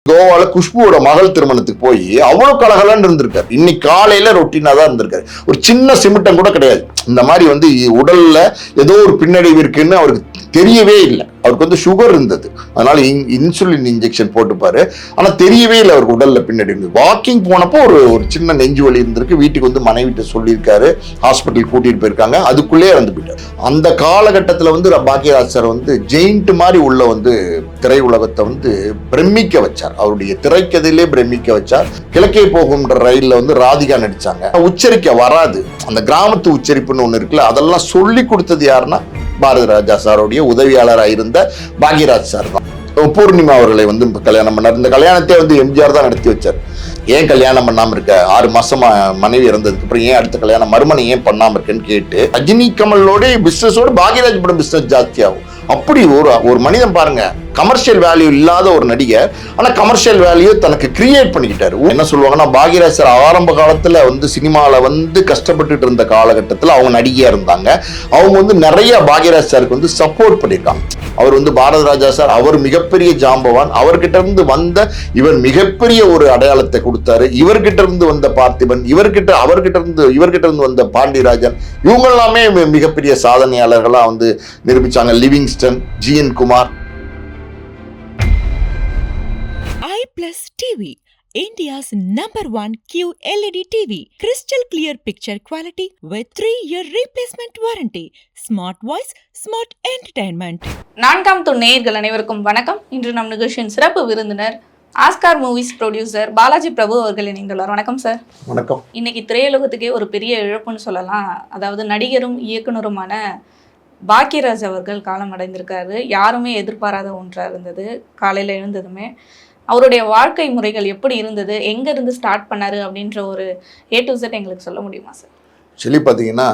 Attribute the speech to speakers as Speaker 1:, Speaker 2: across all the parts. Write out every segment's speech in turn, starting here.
Speaker 1: கோவால குஷ்புவோட மகள் திருமணத்துக்கு போய் அவ்வளவு கலகலன்னு இருந்திருக்காரு. இன்னைக்கு காலையில ரொட்டீனா தான் இருந்திருக்காரு. ஒரு சின்ன சிமிட்டம் கூட கிடையாது. இந்த மாதிரி வந்து உடல்ல ஏதோ ஒரு பின்னடைவு இருக்குன்னு அவருக்கு தெரியவே இல்லை. அவருக்கு வந்து சுகர் இருந்தது, அதனால இன்சுலின் இன்ஜெக்ஷன் போட்டுப்பாரு. ஆனா தெரியவே இல்லை அவருக்கு உடல்ல பின்னாடி இருந்தது. வாக்கிங் போனப்போ ஒரு சின்ன நெஞ்சு வலி இருந்திருக்கு. வீட்டுக்கு வந்து மனைவிட்ட சொல்லியிருக்காரு, ஹாஸ்பிட்டல் கூட்டிட்டு போயிருக்காங்க. அதுக்குள்ளே இறந்து போயிட்டார். அந்த காலகட்டத்தில் வந்து பாக்யராஜ் சார் வந்து ஜெயிண்ட் மாதிரி உள்ள வந்து திரையுலகத்தை வந்து பிரமிக்க வச்சார். அவருடைய திரைக்கதையிலே பிரமிக்க வச்சார். கிழக்கே போகும்ன்ற ரயில்ல வந்து ராதிகா நடிச்சாங்க. உச்சரிக்க வராது, அந்த கிராமத்து உச்சரிப்புன்னு ஒண்ணு இருக்குல்ல, அதெல்லாம் சொல்லி கொடுத்தது யாருன்னா பாரதி ராஜா சாருடைய உதவியாளராக இருந்த பாக்யராஜ் சார் தான். பூர்ணிமா அவர்களை வந்து கல்யாணம் பண்ணார். இந்த கல்யாணத்தை வந்து எம்ஜிஆர் தான் நடத்தி வச்சார். ஏன் கல்யாணம் பண்ணாம இருக்க, 6 மாசமா மனைவி இறந்ததுக்கு அப்புறம் ஏன் அடுத்த கல்யாணம் மறுமணம் ஏன் பண்ணாம இருக்கேன்னு கேட்டு ரஜினி கமலோட பிசினஸோட பாக்யராஜ் படம் பிசினஸ் ஜாஸ்தி ஆகும். அப்படி ஒரு மனிதன் பாருங்க, கமர்ஷியல் வேல்யூ இல்லாத ஒரு நடிகர், ஆனா கமர்ஷியல் வேல்யூ தனக்கு கிரியேட் பண்ணிக்கிட்டாரு. என்ன சொல்லுவாங்கன்னா, பாக்யராஜ் சார் ஆரம்ப காலத்துல வந்து சினிமால வந்து கஷ்டப்பட்டுட்டு இருந்த காலகட்டத்தில் அவங்க நடிகையா இருந்தாங்க. அவங்க வந்து நிறைய பாக்யராஜ் சாருக்கு வந்து சப்போர்ட் பண்ணியிருக்காங்க. அவர் வந்து பாரதி ராஜா சார், அவர் மிகப்பெரிய ஜாம்பவான். அவர்கிட்ட இருந்து வந்த இவர் மிகப்பெரிய ஒரு அடையாளத்தை கொடுத்தாரு. இவர்கிட்ட இருந்து வந்த பார்த்திபன், அவர்கிட்ட இருந்து வந்த பாண்டியராஜன், இவங்க எல்லாமே மிகப்பெரிய சாதனையாளர்களா வந்து நிரூபிச்சாங்க. Livingston, GN Kumar.
Speaker 2: iPlus TV, India's #1 QLED TV, crystal clear picture quality with 3-year replacement warranty, smart voice, smart entertainment.
Speaker 3: 4ஆம் துணை நேயர்கள் அனைவருக்கும் வணக்கம். இன்று நம் நிகழ்ச்சியின் சிறப்பு விருந்தினர் ஆஸ்கார் மூவிஸ் ப்ரொடியூசர் பாலாஜி பிரபு அவர்கள் இணைந்துள்ளார். வணக்கம் சார்.
Speaker 1: வணக்கம்.
Speaker 3: இன்னைக்கு திரையுலகத்துக்கே ஒரு பெரிய இழப்புன்னு சொல்லலாம். அதாவது நடிகரும் இயக்குனருமான பாக்யராஜ் அவர்கள் காலம் அடைந்திருக்காரு. யாருமே எதிர்பாராத ஒன்றாக இருந்தது. காலையில் எழுந்ததுமே அவருடைய வாழ்க்கை முறைகள் எப்படி இருந்தது, எங்கேருந்து ஸ்டார்ட் பண்ணாரு அப்படின்ற ஒரு A to Z எங்களுக்கு சொல்ல முடியுமா சார்?
Speaker 1: சொல்லி பார்த்தீங்கன்னா,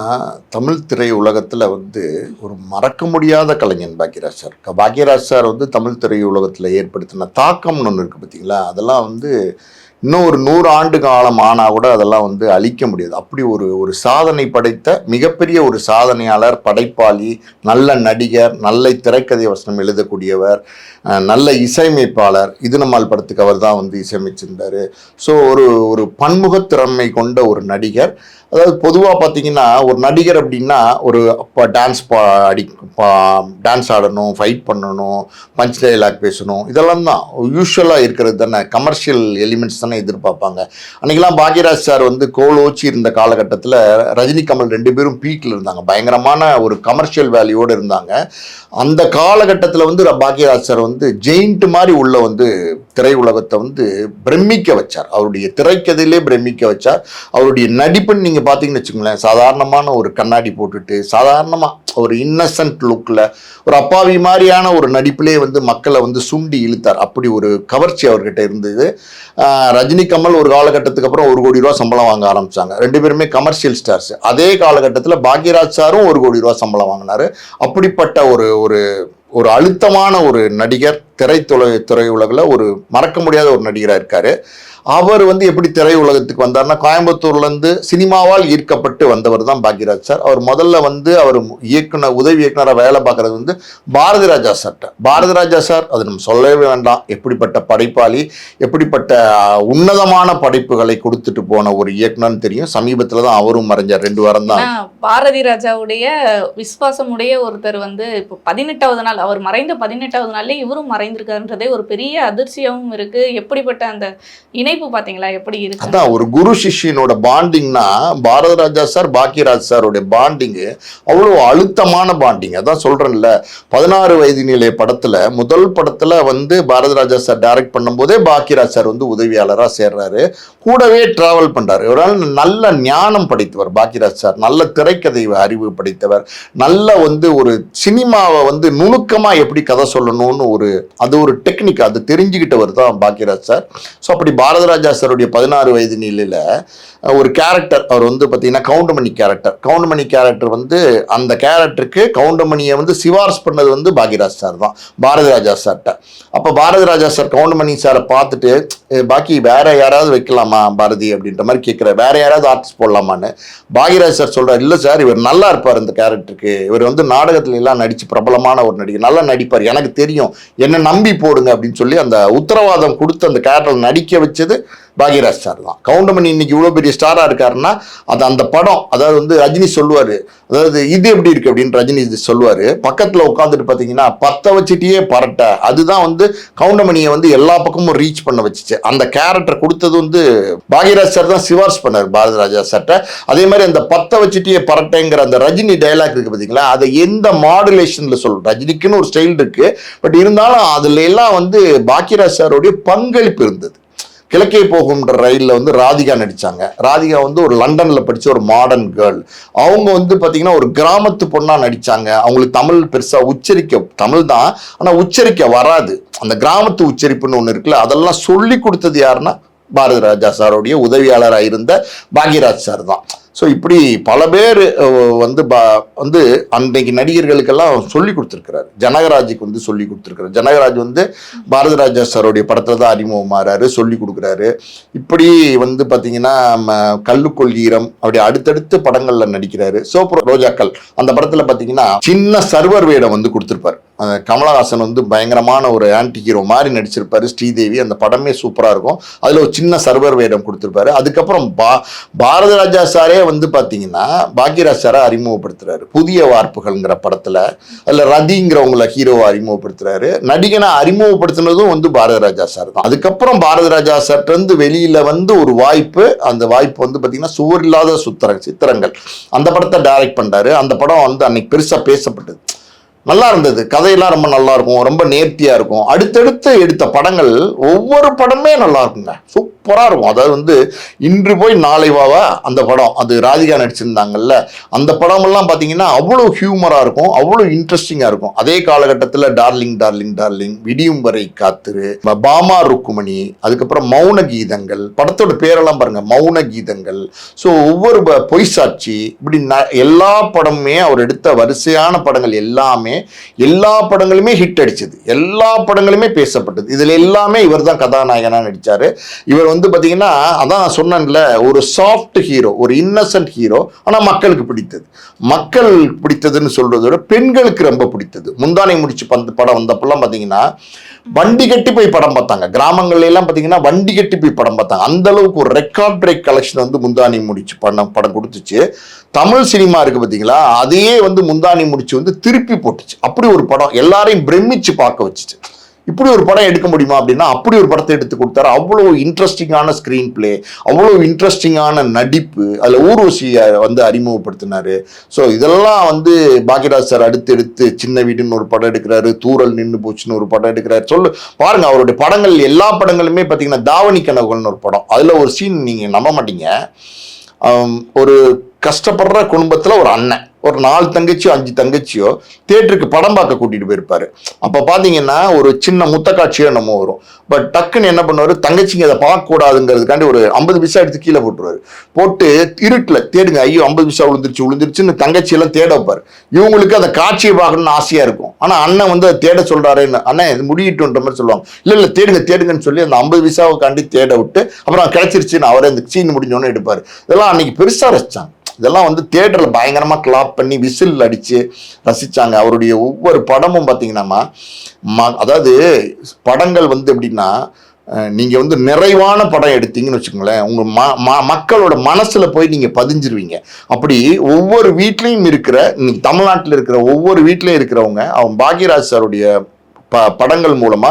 Speaker 1: தமிழ் திரை உலகத்தில் வந்து ஒரு மறக்க முடியாத கலைஞன் பாக்யராஜ் சார். பாக்யராஜ் சார் வந்து தமிழ் திரை உலகத்தில் ஏற்படுத்தின தாக்கம்னு ஒன்று இருக்குது பார்த்தீங்களா, அதெல்லாம் வந்து இன்னும் ஒரு 100 ஆண்டு காலம் ஆனால் கூட அதெல்லாம் வந்து அழிக்க முடியாது. அப்படி ஒரு சாதனை படைத்த மிகப்பெரிய ஒரு சாதனையாளர், படைப்பாளி, நல்ல நடிகர், நல்ல திரைக்கதை வசனம் எழுதக்கூடியவர், நல்ல இசையமைப்பாளர். இது நம்மால் படத்துக்கு அவர் தான் வந்து இசையமைச்சிருந்தார். ஸோ ஒரு பன்முகத்திறமை கொண்ட ஒரு நடிகர். அதாவது பொதுவாக பார்த்தீங்கன்னா, ஒரு நடிகர் அப்படின்னா ஒரு டான்ஸ் ஆடணும், ஃபைட் பண்ணணும், பஞ்ச் டைலாக் பேசணும், இதெல்லாம் தான் யூஸ்வலாக இருக்கிறது தானே. கமர்ஷியல் எலிமெண்ட்ஸ் தானே எதிர்பார்ப்பாங்க. அன்றைக்கெல்லாம் பாக்யராஜ் சார் வந்து கோலோச்சி இருந்த காலகட்டத்தில் ரஜினி கமல் 2 பேரும் பீக்கில் இருந்தாங்க. பயங்கரமான ஒரு கமர்ஷியல் வேல்யூவோடு இருந்தாங்க. அந்த காலகட்டத்தில் வந்து பாக்யராஜ் சார் வந்து ஜெயிண்ட் மாதிரி உள்ள வந்து திரையுலகத்தை வந்து பிரமிக்க வச்சார். அவருடைய திரைக்கதையிலே பிரமிக்க வச்சார். அவருடைய நடிப்புன்னு நீங்கள் பார்த்தீங்கன்னு வச்சுக்கோங்களேன், சாதாரணமான ஒரு கண்ணாடி போட்டுட்டு சாதாரணமாக ஒரு இன்னசென்ட் லுக்கில் ஒரு அப்பாவி மாதிரியான ஒரு நடிப்பிலே வந்து மக்களை வந்து சுண்டி இழுத்தார். அப்படி ஒரு கவர்ச்சி அவர்கிட்ட இருந்தது. ரஜினி கமல் ஒரு காலகட்டத்துக்கு அப்புறம் 1 கோடி ரூபா சம்பளம் வாங்க ஆரம்பித்தாங்க. 2 பேருமே கமர்ஷியல் ஸ்டார்ஸ். அதே காலகட்டத்தில் பாக்யராஜ் சாரும் 1 கோடி ரூபா சம்பளம் வாங்கினார். அப்படிப்பட்ட ஒரு அழுத்தமான ஒரு நடிகர், திரையுலகில் ஒரு மறக்க முடியாத ஒரு நடிகராக இருக்கார். அவர் வந்து எப்படி திரையுலகத்துக்கு வந்தார்னா, கோயம்புத்தூர்லேருந்து சினிமாவால் ஈர்க்கப்பட்டு வந்தவர் தான் பாக்யராஜ் சார். அவர் முதல்ல வந்து அவர் உதவி இயக்குனராக வேலை பார்க்குறது வந்து பாரதி ராஜா சார்ட்ட. பாரதி ராஜா சார் அது நம்ம சொல்லவே வேண்டாம், எப்படிப்பட்ட படைப்பாளி, எப்படிப்பட்ட உன்னதமான படைப்புகளை கொடுத்துட்டு போன ஒரு இயக்குனர்னு தெரியும். சமீபத்தில் தான் அவரும் மறைஞ்சார். 2 வாரம் தான்.
Speaker 3: பாரதி ராஜாவுடைய விசுவாசமுடைய ஒருத்தர் வந்து இப்போ 18வது நாள், அவர் மறைந்த 18வது நாள்லே இவரும் மறைந்திருக்காருன்றதே ஒரு பெரிய அதிர்ச்சியாகவும் இருக்கு. எப்படிப்பட்ட அந்த இணைப்பு பாத்தீங்களா எப்படி இருக்கு?
Speaker 1: அதான் ஒரு குரு சிஷ்யனோட பாண்டிங்னா, பாரதி ராஜா சார் பாக்யராஜ் சாருடைய பாண்டிங்கு அவ்வளோ அழுத்தமான பாண்டிங். அதான் சொல்றேன்ல, 16 வயது நிலை படத்துல, முதல் படத்துல வந்து பாரதி ராஜா சார் டைரக்ட் பண்ணும்போதே பாக்யராஜ் சார் வந்து உதவியாளராக சேர்றாரு. கூடவே டிராவல் பண்றாரு. இவரால் நல்ல ஞானம் படைத்தவர் பாக்யராஜ் சார். நல்ல திரைக்கதை அறிவு படைத்தவர். நல்ல வந்து ஒரு சினிமாவை வந்து நுணுக்கமா எப்படி கதை சொல்லணும்னு ஒரு டெக்னிக், அது தெரிஞ்சுக்கிட்டவர் தான் பாக்யராஜ் சார். ஸோ அப்படி பாரதி ராஜா சாருடைய 16 வயது நிலையில ஒரு கேரக்டர், அவர் வந்து பார்த்தீங்கன்னா கவுண்டமணி கேரக்டர் வந்து, அந்த கேரக்டருக்கு கவுண்டமணியை வந்து சிபாரிசு பண்ணது வந்து பாக்யராஜ் சார் தான் பாரதி ராஜா சார்கிட்ட. அப்போ பாரதி ராஜா சார் கவுண்டமணி சாரை பார்த்துட்டு, பாக்கி வேற யாராவது வைக்கலாமா பாரதி அப்படின்ற மாதிரி கேட்குற, வேற யாராவது ஆர்டிஸ்ட் போடலாமான்னு. பாக்யராஜ் சார் சொல்றாரு, இல்லை சார் இவர் நல்லா இருப்பார் இந்த கேரக்டருக்கு, இவர் வந்து நாடகத்துல எல்லாம் நடிச்சு பிரபலமான ஒரு நடிகர், நல்லா நடிப்பார், எனக்கு தெரியும், என்ன நம்பி போடுங்க அப்படின்னு சொல்லி அந்த உத்தரவாதம் கொடுத்து அந்த கேரக்டர் நடிக்க வச்சது பாக்யராஜ் சார் தான். கவுண்டமணி இன்னைக்கு இவ்வளோ பெரிய ஸ்டாரா இருக்காருன்னா அது அந்த படம், அதாவது வந்து ரஜினி சொல்லுவாரு, அதாவது இது எப்படி இருக்கு அப்படின்னு ரஜினி சொல்லுவாரு, பக்கத்துல உட்காந்துட்டு பாத்தீங்கன்னா பத்த வச்சுட்டே பரட்ட, அதுதான் வந்து கவுண்டமணியை வந்து எல்லா பக்கமும் ரீச் பண்ண வச்சுச்சு. அந்த கேரக்டர் கொடுத்தது வந்து பாக்யராஜ் சார் தான் சிபாரிசு பண்ணார் பாரதி ராஜா சார்ட்ட. அதே மாதிரி அந்த பத்த வச்சுட்டே பரட்டைங்கிற அந்த ரஜினி டைலாக் இருக்கு பாத்தீங்களா, அதை எந்த மாடுலேஷன்ல சொல்லும், ரஜினிக்குன்னு ஒரு ஸ்டைல் இருக்கு, பட் இருந்தாலும் அதுல எல்லாம் வந்து பாக்யராஜ் சாருடைய பங்களிப்பு இருந்தது. கிழக்கே போகும்ன்ற ரயிலில் வந்து ராதிகா நடித்தாங்க. ராதிகா வந்து ஒரு லண்டனில் படித்த ஒரு மாடர்ன் கேர்ள். அவங்க வந்து பார்த்திங்கன்னா ஒரு கிராமத்து பொண்ணாக நடித்தாங்க. அவங்களுக்கு தமிழ் பெருசாக உச்சரிக்க, தமிழ் தான் ஆனால் உச்சரிக்க வராது. அந்த கிராமத்து உச்சரிப்புன்னு ஒன்று இருக்குல்ல, அதெல்லாம் சொல்லி கொடுத்தது யாருன்னா பாரதி ராஜா சாருடைய உதவியாளராக இருந்த பாக்யராஜ் சார் தான். ஸோ இப்படி பல பேர் வந்து அன்றைக்கு நடிகர்களுக்கெல்லாம் சொல்லி கொடுத்துருக்கிறாரு. ஜனகராஜுக்கு வந்து சொல்லி கொடுத்துருக்காரு. ஜனகராஜ் வந்து பாரதி ராஜா சாருடைய படத்தில் தான் அறிமுகமாறாரு, சொல்லி கொடுக்குறாரு. இப்படி வந்து பார்த்தீங்கன்னா கல்லுக்கொள் ஈரம் அப்படி அடுத்தடுத்து படங்களில் நடிக்கிறாரு. சோப்பு ரோஜாக்கள் அந்த படத்தில் பார்த்தீங்கன்னா சின்ன சர்வர் வேடம் வந்து கொடுத்துருப்பார். கமலஹாசன் வந்து பயங்கரமான ஒரு ஆன்டி ஹீரோ மாதிரி நடிச்சிருப்பாரு. ஸ்ரீதேவி, அந்த படமே சூப்பராக இருக்கும். அதில் ஒரு சின்ன சர்வர் வேடம் கொடுத்துருப்பாரு. அதுக்கப்புறம் பாரதி ராஜா சாரே வந்து பார்த்தீங்கன்னா பாக்யராஜ் சாரை அறிமுகப்படுத்துறாரு புதிய வார்ப்புகள்ங்கிற படத்தில். அதில் ரதிங்கிறவங்கள ஹீரோவை அறிமுகப்படுத்துறாரு. நடிகனை அறிமுகப்படுத்தினதும் வந்து பாரதி ராஜா சார் தான். அதுக்கப்புறம் பாரதி ராஜா சார்ட்ட இருந்து வெளியில வந்து ஒரு வாய்ப்பு, அந்த வாய்ப்பு வந்து பார்த்தீங்கன்னா சுவர் இல்லாத சித்திரங்கள் அந்த படத்தை டைரக்ட் பண்றாரு. அந்த படம் வந்து அன்னைக்கு பெருசாக பேசப்பட்டது. நல்லா இருந்தது, கதையெல்லாம் ரொம்ப நல்லா இருக்கும், ரொம்ப நேர்த்தியா இருக்கும். அடுத்தடுத்து எடுத்த படங்கள் ஒவ்வொரு படமே நல்லா இருக்குங்க, சூப்பரா இருக்கும். அதாவது வந்து இன்று போய் நாளை வாவா அந்த படம், அது ராதிகா நடிச்சிருந்தாங்கல்ல, அந்த படமெல்லாம் பார்த்தீங்கன்னா அவ்வளோ ஹியூமரா இருக்கும், அவ்வளோ இன்ட்ரெஸ்டிங்கா இருக்கும். அதே காலகட்டத்தில் டார்லிங் டார்லிங் டார்லிங், விடியும் வரை காத்திரு, பாமா ருக்குமணி, அதுக்கப்புறம் மௌன கீதங்கள், படத்தோட பேரெல்லாம் பாருங்க, மௌன கீதங்கள். ஸோ ஒவ்வொரு பொய்சாட்சி, இப்படி எல்லா படமுமே அவர் எடுத்த வரிசையான படங்கள் எல்லா படங்களுமே ஹிட் அடிச்சது, எல்லா படங்களுமே பேசப்பட்டது. இதுல எல்லாமே இவர் தான் கதாநாயகனா நடிச்சாரு. இவர் வந்து பாத்தீங்கன்னா அதான் சொன்னேன்ல, ஒரு சாஃப்ட் ஹீரோ, ஒரு இன்னசென்ட் ஹீரோ. ஆனா மக்களுக்கு பிடித்ததுன்னு சொல்றதை விட பெண்களுக்கு ரொம்ப பிடித்தது. முந்தானை முடிச்சு படம் வந்தப்பெல்லாம் பாத்தீங்கன்னா வண்டி கட்டி போய் படம் பார்த்தாங்க. கிராமங்கள்ல எல்லாம் பாத்தீங்கன்னா வண்டி கட்டி போய் படம் பார்த்தாங்க. அந்த அளவுக்கு ஒரு ரெக்கார்ட் பிரேக் கலெக்ஷன் வந்து முந்தானி முடிச்சு படம் கொடுத்துச்சு. தமிழ் சினிமா இருக்கு பாத்தீங்களா, அதையே வந்து முந்தானி முடிச்சு வந்து திருப்பி போட்டுச்சு. அப்படி ஒரு படம் எல்லாரையும் பிரமிச்சு பார்க்க வச்சுச்சு. இப்படி ஒரு படம் எடுக்க முடியுமா அப்படின்னா அப்படி ஒரு படத்தை எடுத்து கொடுத்தாரு. அவ்வளோ இன்ட்ரெஸ்டிங்கான ஸ்க்ரீன் பிளே, அவ்வளோ இன்ட்ரெஸ்டிங்கான நடிப்பு, அதில் ஊர்வசியை வந்து அறிமுகப்படுத்தினாரு. ஸோ இதெல்லாம் வந்து பாக்யராஜ் சார் அடுத்து சின்ன வீடுன்னு ஒரு படம் எடுக்கிறாரு, தூரல் நின்று போச்சுன்னு ஒரு படம் எடுக்கிறாரு. பாருங்க, அவருடைய படங்கள் எல்லா படங்களுமே பார்த்தீங்கன்னா தாவணி கனவுகள்னு ஒரு படம், அதில் ஒரு சீன் நீங்கள் நம்ப மாட்டீங்க. ஒரு கஷ்டப்படுற குடும்பத்தில் ஒரு அண்ணன், ஒரு 4 தங்கச்சியோ 5 தங்கச்சியோ தியேட்டருக்கு படம் பார்க்க கூட்டிட்டு போயிருப்பாரு. அப்ப பாத்தீங்கன்னா ஒரு சின்ன முத்த காட்சியோ நம்ம வரும். பட் டக்குன்னு என்ன பண்ணுவாரு, தங்கச்சிங்க அதை பார்க்க கூடாதுங்கிறதுக்காண்டி ஒரு 50 பைசா எடுத்து கீழே போட்டுருவாரு. போட்டு இருட்டுல தேடுங்க, ஐயோ 50 பைசா விழுந்துருச்சுன்னு தங்கச்சி எல்லாம் தேட வைப்பாரு. இவங்களுக்கு அந்த காட்சியை பார்க்கணும்னு ஆசையா இருக்கும். ஆனா அண்ணன் வந்து அதை தேட சொல்றாருன்னு, அண்ணன் இது முடியிட்டுன்ற மாதிரி சொல்லுவாங்க. இல்ல தேடுங்கன்னு சொல்லி அந்த 50 பைசாவுக்காண்டி தேட விட்டு அப்புறம் கிடைச்சிருச்சுன்னு அவரே அந்த சீன் முடிஞ்சோன்னு எடுப்பாரு. இதெல்லாம் அன்னைக்கு பெருசா ரசிச்சாங்க. இதெல்லாம் வந்து தியேட்டரில் பயங்கரமாக கிளாப் பண்ணி விசில் அடித்து ரசித்தாங்க. அவருடைய ஒவ்வொரு படமும் பார்த்தீங்கன்னா அதாவது படங்கள் வந்து எப்படின்னா, நீங்கள் வந்து நிறைவான படம் எடுத்தீங்கன்னு வச்சுக்கோங்களேன், உங்கள் மக்களோட மனசில் போய் நீங்கள் பதிஞ்சிருவீங்க. அப்படி ஒவ்வொரு வீட்லேயும் இருக்கிற, இன்னைக்கு தமிழ்நாட்டில் இருக்கிற ஒவ்வொரு வீட்லேயும் இருக்கிறவங்க அவன் பாக்யராஜ் சாருடைய படங்கள் மூலமா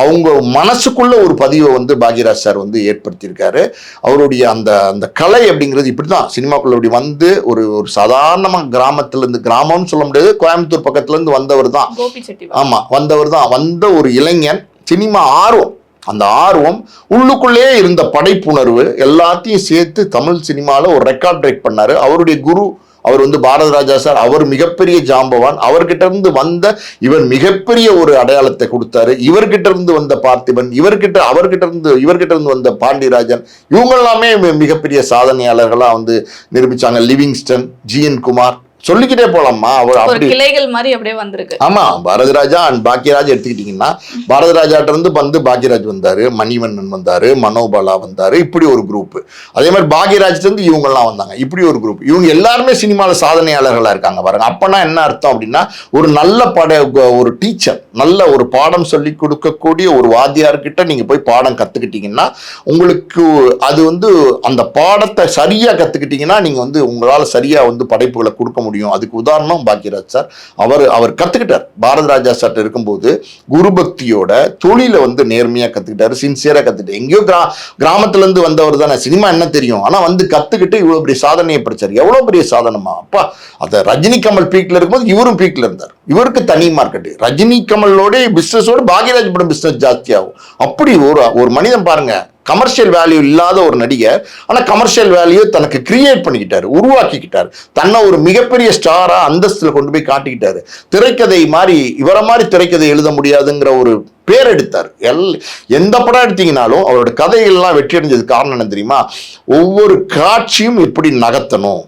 Speaker 1: அவங்க மனசுக்குள்ள ஒரு பதிவை வந்து பாக்யராஜ் சார் வந்து ஏற்படுத்தியிருக்காரு. அவருடைய அந்த கலை அப்படிங்கிறது இப்படிதான் சினிமாக்குள்ள அப்படி வந்து ஒரு சாதாரணமாக கிராமத்திலிருந்து, கிராமம்னு சொல்ல முடியாது, கோயம்புத்தூர் பக்கத்துல இருந்து வந்தவர் தான். ஆமா, வந்த ஒரு இளைஞன். சினிமா ஆர்வம், அந்த ஆர்வம், உள்ளுக்குள்ளே இருந்த படைப்புணர்வு எல்லாத்தையும் சேர்த்து தமிழ் சினிமாவில் ஒரு ரெக்கார்ட் பிரேக் பண்ணாரு. அவருடைய குரு அவர் வந்து பாரதி ராஜா சார். அவர் மிகப்பெரிய ஜாம்பவான். அவர்கிட்ட இருந்து வந்த இவர் மிகப்பெரிய ஒரு அடையாளத்தை கொடுத்தாரு. இவர்கிட்ட இருந்து வந்த பார்த்திபன், இவர்கிட்ட இருந்து வந்த பாண்டியராஜன், இவங்க எல்லாமே மிகப்பெரிய சாதனையாளர்களா வந்து நிரூபிச்சாங்க. லிவிங்ஸ்டன், ஜி.என். குமார். சொல்லிக்கிட்டே போலாமா. அவர்
Speaker 3: ஒரு
Speaker 1: அப்படி
Speaker 3: கிளைகள் மாதிரி அப்படியே வந்திருக்கு.
Speaker 1: ஆமா, பாரதிராஜா அண்ட் பாக்யராஜ் எடுத்துக்கிட்டீங்கன்னா, பாரதிராஜாட்ட இருந்து வந்து பாக்யராஜ் வந்தாரு, மணிவண்ணன் வந்தாரு, மனோபாலா வந்தாரு, இப்படி ஒரு குரூப். அதே மாதிரி பாக்யராஜ்ல இருந்து இவங்க எல்லாம் வந்தாங்க, இப்படி ஒரு குரூப். இவங்க எல்லாருமே சினிமாவில் சாதனையாளர்களா இருக்காங்க பாருங்க. அப்பனா என்ன அர்த்தம் அப்படின்னா, ஒரு நல்ல ஒரு டீச்சர், நல்ல ஒரு பாடம் சொல்லி கொடுக்கக்கூடிய ஒரு வாத்தியார்கிட்ட நீங்க போய் பாடம் கத்துக்கிட்டீங்கன்னா, உங்களுக்கு அது வந்து அந்த பாடத்தை சரியா கத்துக்கிட்டீங்கன்னா நீங்க வந்து உங்களால சரியா வந்து படைப்புகளை கொடுக்க முடியும். அதுக்கு உதாரணம் பாக்யராஜ் சார். அவர் கத்துக்கிட்டார். பாரத ராஜா சார்ட்ட இருக்கும்போது குருபக்தியோட தொழில வந்து நேர்மையா கத்துக்கிட்டாரு, சின்சியரா கத்துக்கிட்டாரு. எங்கேயோ கிராமத்துல இருந்து வந்தவர் தானே, சினிமா என்ன தெரியும், ஆனா வந்து கத்துக்கிட்டு இவ்வளவு பெரிய சாதனையை படிச்சாரு. எவ்வளவு பெரிய சாதனமா அப்பா. அத ரஜினி கமல் பீக்ல இருக்கும்போது இவரும் பீக்ல இருந்தார். இவருக்கு தனி மார்க்கெட். ரஜினி கமலோட பிசினஸோட பாக்யராஜ் படம் பிசினஸ் ஜாஸ்தி ஆகும். அப்படி ஒரு மனிதன் பாருங்க, கமர்ஷியல் வேல்யூ இல்லாத ஒரு நடிகர், ஆனா கமர்ஷியல் வேல்யூ தனக்கு கிரியேட் பண்ணிக்கிட்டாரு, உருவாக்கிக்கிட்டாரு. தன்னை ஒரு மிகப்பெரிய ஸ்டாரா அந்தஸ்துல கொண்டு போய் காட்டிக்கிட்டாரு. திரைக்கதை மாதிரி இவரை மாதிரி திரைக்கதை எழுத முடியாதுங்கிற ஒரு பேர் எடுத்தார். எந்த படம் எடுத்தீங்கன்னாலும் அவரோட கதைகள்லாம் வெற்றி அடைஞ்சது காரணம் என்ன தெரியுமா? ஒவ்வொரு காட்சியும் இப்படி நகர்த்தணும்,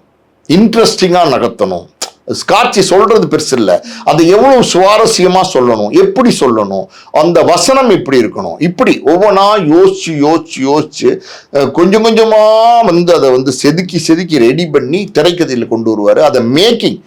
Speaker 1: இன்ட்ரெஸ்டிங்கா நகர்த்தணும். காட்சி சொல்றது பெருசு இல்லை, அது எவ்வளவு சுவாரஸ்யமா சொல்லணும், எப்படி சொல்லணும், அந்த வசனம் எப்படி இருக்கணும், இப்படி ஒவ்வொன்றா யோசிச்சு கொஞ்சம் கொஞ்சமா வந்து அதை வந்து செதுக்கி ரெடி பண்ணி திரைக்கதையில் கொண்டு வருவாரு. அதை மேக்கிங்,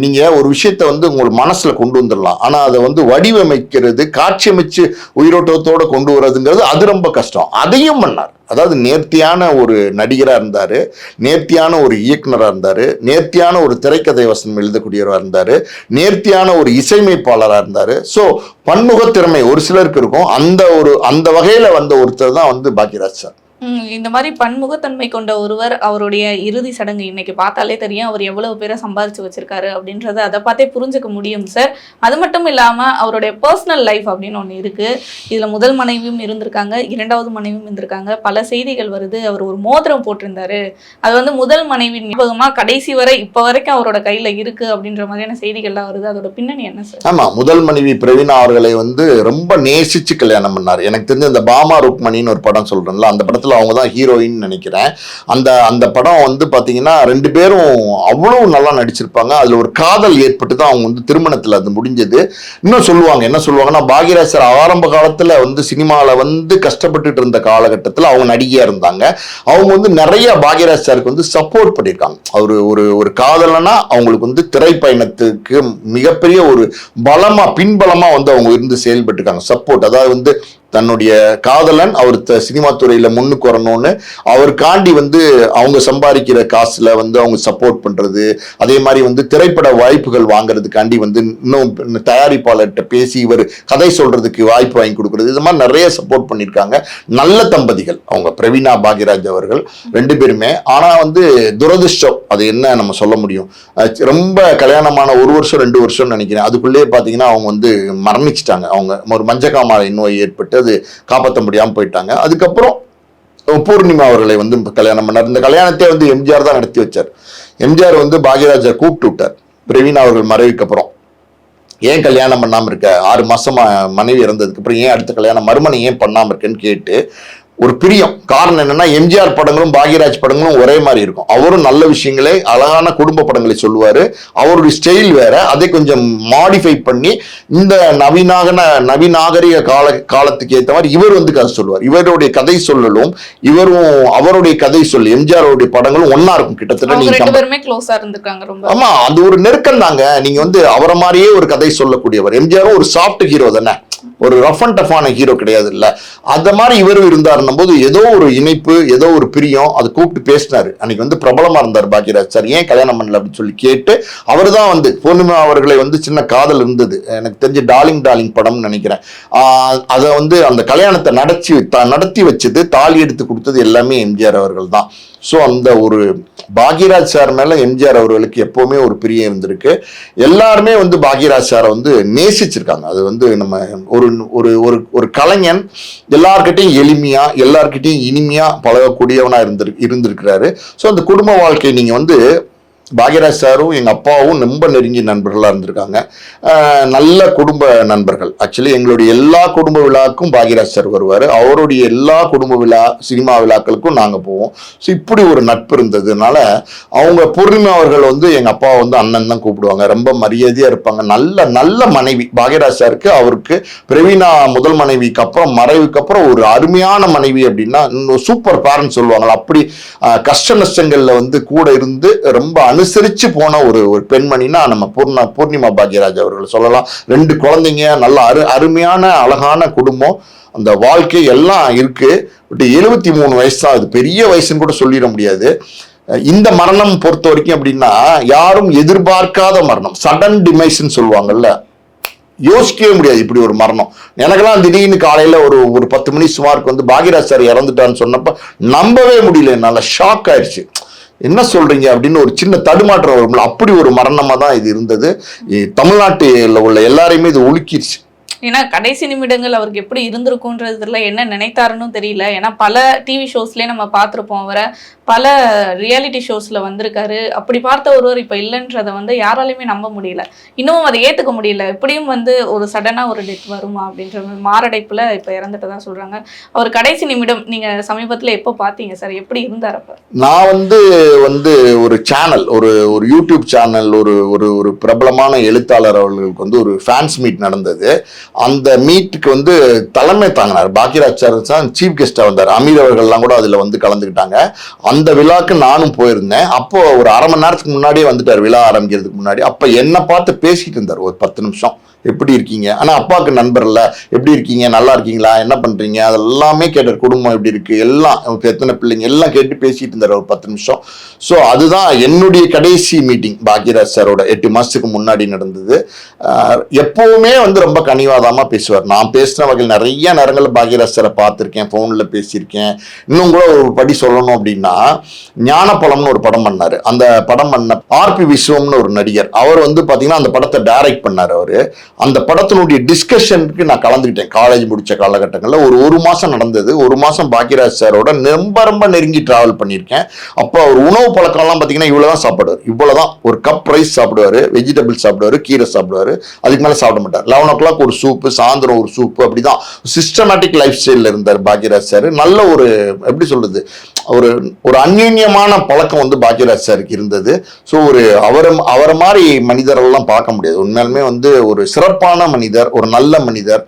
Speaker 1: நீங்க ஒரு விஷயத்த வந்து உங்கள் மனசுல கொண்டு வந்துடலாம், ஆனா அதை வந்து வடிவமைக்கிறது, காட்சி அமைச்சு உயிரோட்டத்தோட கொண்டு வர்றதுங்கிறது அது ரொம்ப கஷ்டம். அதையும் பண்ணார். அதாவது நேர்த்தியான ஒரு நடிகரா இருந்தாரு, நேர்த்தியான ஒரு இயக்குனரா இருந்தாரு, நேர்த்தியான ஒரு திரைக்கதை வசனம் எழுதக்கூடியவராக இருந்தாரு, நேர்த்தியான ஒரு இசையமைப்பாளராக இருந்தாரு. ஸோ பன்முக திறமை ஒரு சிலருக்கு இருக்கும். அந்த வகையில வந்த ஒருத்தர் தான் வந்து பாக்யராஜ் சார்.
Speaker 3: இந்த மாதிரி பன்முகத்தன்மை கொண்ட ஒருவர், அவருடைய இறுதி சடங்கு இன்னைக்கு பார்த்தாலே தெரியும் அவர் எவ்வளவு பேரை சம்பாதிச்சு வச்சிருக்காரு அப்படின்றத அதை பார்த்தே புரிஞ்சுக்க முடியும் சார். அது மட்டும் இல்லாம அவருடைய பர்சனல் லைஃப் அப்படின்னு ஒன்று இருக்கு. இதுல முதல் மனைவியும் இருந்திருக்காங்க, இரண்டாவது மனைவியும் இருந்திருக்காங்க. பல செய்திகள் வருது, அவர் ஒரு மோதிரம் போட்டிருந்தாரு, அது வந்து முதல் மனைவி ஞாபகமா கடைசி வரை இப்ப வரைக்கும் அவரோட கையில இருக்கு அப்படின்ற மாதிரியான செய்திகள்லாம் வருது. அதோட பின்னணி என்ன சார்?
Speaker 1: ஆமா, முதல் மனைவி பிரவீனா அவர்களை வந்து ரொம்ப நேசிச்சு கல்யாணம் பண்ணார். எனக்கு தெரிஞ்ச இந்த பாமா ருக்மணின்னு ஒரு படம் சொல்றேன்ல, அந்த படத்துல அவங்க தான் ஹீரோயின் நினைக்கிறேன். அந்த படம் வந்து பாத்தீங்கன்னா ரெண்டு பேரும் அவ்வளவு நல்லா நடிச்சிருப்பாங்க. அதுல ஒரு காதல் ஏற்பட்டு தான் அவங்க வந்து திருமணத்துல அது முடிஞ்சது. இன்னும் சொல்லுவாங்க, என்ன சொல்லுவாங்கன்னா, பாக்யராஜ் சார் ஆரம்ப காலத்துல வந்து சினிமால வந்து கஷ்டப்பட்டுட்டு இருந்த காலகட்டத்தில் அவங்க நடிகையா இருந்தாங்க. அவங்க வந்து நிறைய பாக்யராஜ் சாருக்கு வந்து சப்போர்ட் பண்ணியிருக்காங்க. ஒரு காதலனா அவங்களுக்கு வந்து திரைப்பயணத்துக்கு மிகப்பெரிய ஒரு பின்பலமா வந்து அவங்க இருந்து செயல்பட்டுருக்காங்க. சப்போர்ட், அதாவது வந்து தன்னுடைய காதலன் அவர் சினிமா துறையில முன்னுக்கு வரணும்னு அவருக்காண்டி வந்து அவங்க சம்பாதிக்கிற காசுல வந்து அவங்க சப்போர்ட் பண்றது, அதே மாதிரி வந்து திரைப்பட வாய்ப்புகள் வாங்குறதுக்காண்டி வந்து இன்னும் தயாரிப்பாளர்கிட்ட பேசி இவர் கதை சொல்றதுக்கு வாய்ப்பு வாங்கி கொடுக்கறது, இது மாதிரி நிறைய சப்போர்ட் பண்ணியிருக்காங்க. நல்ல தம்பதிகள் அவங்க பிரவீனா பாக்யராஜ் அவர்கள் ரெண்டு பேருமே. ஆனா வந்து துரதிர்ஷ்டம், அது என்ன நம்ம சொல்ல முடியும், ரொம்ப கல்யாணமான 1 வருஷம் 2 வருஷம் நினைக்கிறேன், அதுக்குள்ளேயே பாத்தீங்கன்னா அவங்க வந்து மரணிச்சிட்டாங்க. அவங்க ஒரு மஞ்சக்காமாலை நோய் ஏற்பட்டு அது காப்பாற்ற முடியாம போயிட்டாங்க. அதுக்கப்புறம் பூர்ணிமா அவர்களை வந்து கல்யாணம் பண்ணார். இந்த கல்யாணத்தை வந்து எம்ஜிஆர் தான் நடத்தி வச்சார். எம்ஜிஆர் வந்து பாக்யராஜை கூப்பிட்டு விட்டார். பிரவீனா அவர்கள் மறைவுக்கு அப்புறம், ஏன் கல்யாணம் பண்ணாம இருக்க, 6 மாசமா மனைவி இறந்ததுக்கு அப்புறம் ஏன் அடுத்த கல்யாணம் மறுமணம் ஏன் பண்ணாம இருக்கேன்னு கேட்டு ஒரு பிரியம். காரணம் என்னன்னா, எம்ஜிஆர் படங்களும் பாக்யராஜ் படங்களும் ஒரே மாதிரி இருக்கும். அவரும் நல்ல விஷயங்களை, அழகான குடும்ப படங்களை சொல்லுவாரு. அவருடைய ஸ்டைல் வேற, அதை கொஞ்சம் மாடிஃபை பண்ணி இந்த நவீனாகரிக காலத்துக்கு ஏற்ற மாதிரி இவர் வந்து கதை சொல்லுவார். இவருடைய கதை சொல்லலும் இவரும் அவருடைய கதை சொல்லு எம்ஜிஆருடைய படங்களும் ஒன்னா இருக்கும் கிட்டத்தட்ட. நீங்க ஆமா, அது ஒரு நெருக்கம் தாங்க. நீங்க வந்து அவரை மாதிரியே ஒரு கதை சொல்லக்கூடியவர். எம்ஜிஆரும் ஒரு சாஃப்ட் ஹீரோ தானே, ஒரு ரஃப் அண்ட் டஃபான ஹீரோ கிடையாது இல்ல. அந்த மாதிரி இவரும் இருந்தாருன்னும் போது ஏதோ ஒரு இணைப்பு, ஏதோ ஒரு பிரியம். அதை கூப்பிட்டு பேசினாரு. அன்னைக்கு வந்து பிரபலமா இருந்தார் பாக்யராஜ் சார். ஏன் கல்யாணம் பண்ணல அப்படின்னு சொல்லி கேட்டு அவர் தான் வந்து பூர்ணிமா அவர்களை வந்து சின்ன காதல் இருந்தது, எனக்கு தெரிஞ்சு டார்லிங் படம்னு நினைக்கிறேன். அதை வந்து அந்த கல்யாணத்தை நடத்தி வச்சது, தாலி எடுத்து கொடுத்தது எல்லாமே எம்ஜிஆர் அவர்கள் தான். ஸோ அந்த ஒரு பாக்யராஜ் சார் மேல எம்ஜிஆர் அவர்களுக்கு எப்பவுமே ஒரு பிரியம் இருந்திருக்கு. எல்லாருமே வந்து பாக்யராஜ் சாரை வந்து நேசிச்சிருக்காங்க. அது வந்து நம்ம ஒரு கலைஞன் எல்லார்கிட்டையும் எளிமையா, எல்லார்கிட்டையும் இனிமையா பழகக்கூடியவனா இருந்திருக்கிறாரு. ஸோ அந்த குடும்ப வாழ்க்கை நீங்க வந்து பாக்யராஜ் சாரும் எங்கள் அப்பாவும் ரொம்ப நெருங்கிய நண்பர்களாக இருந்திருக்காங்க. நல்ல குடும்ப நண்பர்கள். ஆக்சுவலி எங்களுடைய எல்லா குடும்ப விழாவுக்கும் பாக்யராஜ் சார் வருவார். அவருடைய எல்லா குடும்ப விழா, சினிமா விழாக்களுக்கும் நாங்கள் போவோம். ஸோ இப்படி ஒரு நட்பு இருந்ததுனால அவங்க பூர்ணிமா அவர்கள் வந்து எங்கள் அப்பாவை வந்து அண்ணன் தான் கூப்பிடுவாங்க. ரொம்ப மரியாதையாக இருப்பாங்க. நல்ல நல்ல மனைவி பாக்யராஜ் சாருக்கு. அவருக்கு பிரவீனா முதல் மனைவிக்கு அப்புறம், மறைவுக்கு அப்புறம் ஒரு அருமையான மனைவி அப்படின்னா சூப்பர் பேரண்ட் சொல்லுவாங்களா, அப்படி கஷ்ட நஷ்டங்களில் வந்து கூட இருந்து ரொம்ப அனுசரிச்சு போன ஒரு பெண்மணினா நம்ம பூர்ணிமா பாக்யராஜ் அவர்கள் சொல்லலாம். 2 குழந்தைங்க, நல்ல அருமையான அழகான குடும்பம், அந்த வாழ்க்கை எல்லாம் இருக்கு. பட் 73 வயசு தான். அது பெரிய வயசுன்னு கூட சொல்லிட முடியாது. இந்த மரணம் பொறுத்த வரைக்கும் அப்படின்னா யாரும் எதிர்பார்க்காத மரணம், சடன் டிமைஸ்ன்னு சொல்லுவாங்கல்ல, யோசிக்கவே முடியாது இப்படி ஒரு மரணம். எனக்கெல்லாம் திடீர்னு காலையில ஒரு 10 மணி சுமாருக்கு வந்து பாக்யராஜ் சார் இறந்துட்டான்னு சொன்னப்ப நம்பவே முடியல. என்னால ஷாக் ஆயிடுச்சு. என்ன சொல்றீங்க அப்படின்னு ஒரு சின்ன தடுமாற்றம் வரும்ல, அப்படி ஒரு மரணமா தான் இது இருந்தது. தமிழ்நாட்டில் உள்ள எல்லாரையுமே இது உலுக்கிடுச்சு.
Speaker 3: ஏன்னா கடைசி நிமிடங்கள் அவருக்கு எப்படி இருந்திருக்கும்ன்றதுல என்ன நினைத்தாருன்னு தெரியல. ஏன்னா பல டிவி ஷோஸ்லேயே நம்ம பார்த்துருப்போம் அவரை, பல ரியாலிட்டி ஷோஸில் வந்திருக்காரு. அப்படி பார்த்த ஒருவர் இப்போ இல்லைன்றதை வந்து யாராலையுமே நம்ப முடியல, இன்னமும் அதை ஏற்றுக்க முடியல. எப்படியும் வந்து ஒரு சடனாக ஒரு டெத் வருமா அப்படின்ற மாரடைப்பில் இப்போ இறந்துட்டு தான் சொல்கிறாங்க. அவர் கடைசி நிமிடம் நீங்கள் சமீபத்தில் எப்போ பார்த்தீங்க சார்? எப்படி இருந்தார் அப்போ?
Speaker 1: நான் வந்து ஒரு சேனல், ஒரு யூடியூப் சேனல், ஒரு பிரபலமான எழுத்தாளர் அவர்களுக்கு வந்து ஒரு ஃபேன்ஸ் மீட் நடந்தது. அந்த மீட்டுக்கு வந்து தலைமை தாங்கினார் பாக்யராஜ் சார் தான் சீஃப் கெஸ்டாக வந்தார். அமீர் அவர்கள்லாம் கூட அதில் வந்து கலந்துக்கிட்டாங்க. அந்த விழாக்கு நானும் போயிருந்தேன். அப்போ ஒரு அரை மணி நேரத்துக்கு முன்னாடியே வந்துட்டார், விழா ஆரம்பிக்கிறதுக்கு முன்னாடி. அப்போ என்னை பார்த்து பேசிட்டு இருந்தார் ஒரு 10 நிமிஷம். எப்படி இருக்கீங்க, ஆனால் அப்பாவுக்கு நண்பர் இல்லை, எப்படி இருக்கீங்க, நல்லா இருக்கீங்களா, என்ன பண்ணுறீங்க, அதெல்லாமே கேட்டார். குடும்பம் எப்படி இருக்குது, எல்லாம் எத்தனை பிள்ளைங்க எல்லாம் கேட்டு பேசிட்டு இருந்தார் ஒரு 10 நிமிஷம். ஸோ அதுதான் என்னுடைய கடைசி மீட்டிங் பாக்யராஜ் சாரோட 8 மாதத்துக்கு முன்னாடி நடந்தது. எப்போவுமே வந்து ரொம்ப கனிவாதமாக பேசுவார். நான் பேசின வகையில் நிறைய நேரங்களில் பாக்யராஜ் சாரை பார்த்துருக்கேன், ஃபோனில் பேசியிருக்கேன். இன்னும் கூட ஒரு படி சொல்லணும் அப்படின்னா, ஞானப்பழம்னு ஒரு படம் பண்ணார். அந்த படம் பண்ண ஆர்பி விஸ்வம்னு ஒரு நடிகர், அவர் வந்து பார்த்தீங்கன்னா அந்த படத்தை டைரக்ட் பண்ணார். அவர் அந்த படத்தினுடைய டிஸ்கஷனுக்கு நான் கலந்துக்கிட்டேன். காலேஜ் முடிச்ச காலகட்டங்களில் ஒரு மாதம் நடந்தது. ஒரு மாதம் பாக்யராஜ் சாரோட ரொம்ப நெருங்கி டிராவல் பண்ணியிருக்கேன். அப்போ அவர் உணவு பழக்கம்லாம் பார்த்தீங்கன்னா இவ்வளோதான் சாப்பிடுவார். இவ்வளோதான், ஒரு கப் ரைஸ் சாப்பிடுவார், வெஜிடபிள் சாப்பிடுவார், கீரை சாப்பிடுவார், அதுக்கு மேலே சாப்பிட மாட்டார். 11 o'clock ஒரு சூப்பு, சாயந்தரம் ஒரு சூப்பு, அப்படிதான் சிஸ்டமேட்டிக் லைஃப் ஸ்டைலில் இருந்தார் பாக்யராஜ் சார். நல்ல ஒரு எப்படி சொல்றது, ஒரு அந்யோன்யமான பழக்கம் வந்து பாக்யராஜ் சாருக்கு இருந்தது. ஸோ அவரை மாதிரி மனிதரெல்லாம் பார்க்க முடியாது. உண்மையாலுமே வந்து ஒரு சிறப்பான மனிதர், ஒரு நல்ல மனிதர்.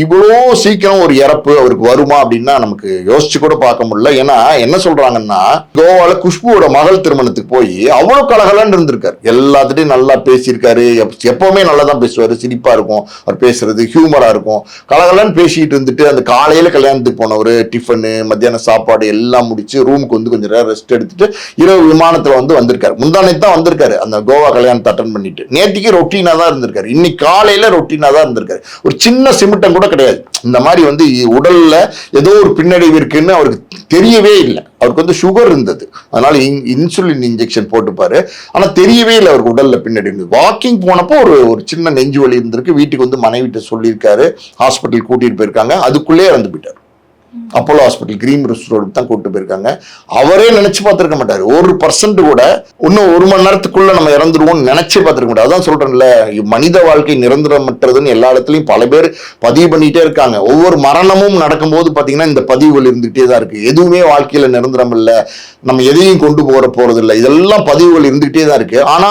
Speaker 1: இவ்வளோ சீக்கிரம் ஒரு இறப்பு அவருக்கு வருமா அப்படின்னா நமக்கு யோசிச்சு கூட பார்க்க முடியல. ஏன்னா என்ன சொல்றாங்கன்னா, கோவால குஷ்புவோட மகள் திருமணத்துக்கு போய் அவ்வளோ கலகலன்னு இருந்திருக்காரு. எல்லாத்துட்டையும் நல்லா பேசியிருக்காரு. எப்பவுமே நல்லா தான் பேசுவார், சிரிப்பா இருக்கும் அவர் பேசுறது, ஹியூமரா இருக்கும். கலகலன்னு பேசிட்டு இருந்துட்டு அந்த காலையில கல்யாணத்துக்கு போனவர் டிஃபனு, மத்தியான சாப்பாடு எல்லாம் முடிச்சு ரூமுக்கு வந்து கொஞ்சம் நேரம் ரெஸ்ட் எடுத்துட்டு இரவு விமானத்துல வந்திருக்காரு. முந்தானத்து தான் வந்திருக்காரு அந்த கோவா கல்யாணத்தை அட்டன் பண்ணிட்டு. நேற்றுக்கு ரொட்டீனா தான் இருந்திருக்காரு, இன்னைக்கு காலையில ரொட்டீனா தான் இருந்திருக்காரு. ஒரு சின்ன சிமிட்டம் கூட கிடையாது. இந்த மாதிரி வந்து உடல்ல ஏதோ ஒரு பின்னடைவு இருக்குன்னு அவருக்கு தெரியவே இல்லை. அவருக்கு வந்து சுகர் இருந்தது, அதனால இன்சுலின் இன்ஜெக்ஷன் போட்டுப்பாரு. ஆனா தெரியவே இல்லை அவருக்கு உடல்ல பின்னடைவு. வாக்கிங் போனப்போ ஒரு சின்ன நெஞ்சு வலி இருந்திருக்கு. வீட்டுக்கு வந்து மனைவிட்ட சொல்லியிருக்காரு, ஹாஸ்பிட்டல் கூட்டிட்டு போயிருக்காங்க. அதுக்குள்ளே இறந்து போயிட்டார். Apollo hospital cream road road தான் கூட்டு போயிருக்காங்க. அவரே நினைச்சு பார்த்திருக்க மாட்டாரு. 1% கூட இன்னும் 1 மணி நேரத்துக்குள்ள நம்ம இறந்துருவோம்னு நினைச்சே பார்த்திருக்க மாட்டாரு. அதான் சொல்றேன்ல, மனித வாழ்க்கை நிரந்தரமற்றதுன்னு எல்லா இடத்துலையும் பல பேர் பதிவு பண்ணிட்டே இருக்காங்க. ஒவ்வொரு மரணமும் நடக்கும்போது பாத்தீங்கன்னா இந்த பதிவுகள் இருந்துகிட்டே தான் இருக்கு. எதுவுமே வாழ்க்கையில நிரந்தரம் இல்லை, நம்ம எதையும் கொண்டு போறது இல்லை, இதெல்லாம் பதிவுகள் இருந்துகிட்டே தான் இருக்கு. ஆனா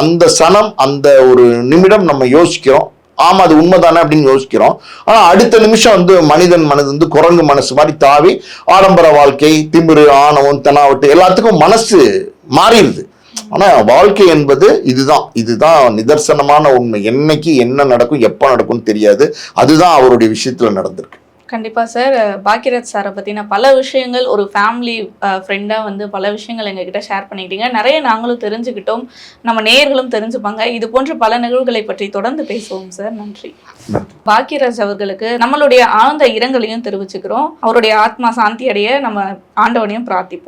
Speaker 1: அந்த சனம், அந்த ஒரு நிமிடம் நம்ம யோசிக்கிறோம், ஆமா அது உண்மைதானே அப்படின்னு யோசிக்கிறோம். ஆனா அடுத்த நிமிஷம் வந்து மனிதன் மனது வந்து குரங்கு மனசு மாதிரி தாவி ஆடம்பர வாழ்க்கை, திமிரு, ஆணவம், தெனாவட்டு எல்லாத்துக்கும் மனசு மாறிடுது. ஆனா வாழ்க்கை என்பது இதுதான் நிதர்சனமான உண்மை. என்னைக்கு என்ன நடக்கும், எப்ப நடக்கும்னு தெரியாது. அதுதான் அவருடைய விஷயத்துல நடந்திருக்கு.
Speaker 3: கண்டிப்பாக சார். பாக்யராஜ் சாரை பற்றின பல விஷயங்கள், ஒரு ஃபேமிலி ஃப்ரெண்டாக வந்து பல விஷயங்கள் எங்ககிட்ட ஷேர் பண்ணிக்கிட்டீங்க. நிறைய நாங்களும் தெரிஞ்சுக்கிட்டோம், நம்ம நேயர்களும் தெரிஞ்சுப்பாங்க. இது போன்ற பல நிகழ்வுகளை பற்றி தொடர்ந்து பேசுவோம் சார். நன்றி. பாக்யராஜ் அவர்களுக்கு நம்மளுடைய ஆழ்ந்த இரங்கலையும் தெரிவிச்சுக்கிறோம். அவருடைய ஆத்மா சாந்தி அடைய நம்ம ஆண்டவனையும் பிரார்த்திப்போம்.